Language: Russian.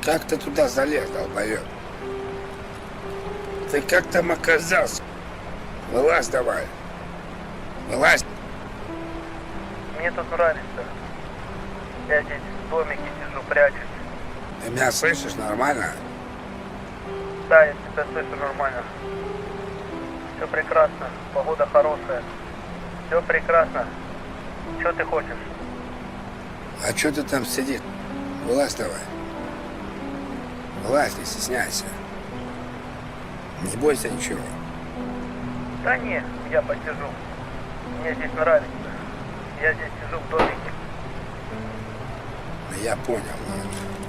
Как ты туда залез, долбоёб? Ты как там оказался? Вылазь давай. Вылазь. Мне тут нравится. Я здесь в домике сижу, прячусь. Ты меня слышишь нормально? Да, я тебя слышу нормально. Все прекрасно, погода хорошая. Все прекрасно. Что ты хочешь? А чё ты там сидишь? Вылазь давай. Вылазь, не стесняйся. Не бойся ничего. Да не, я посижу. Мне здесь нравится. Я здесь сижу в домике. Я понял, ладно.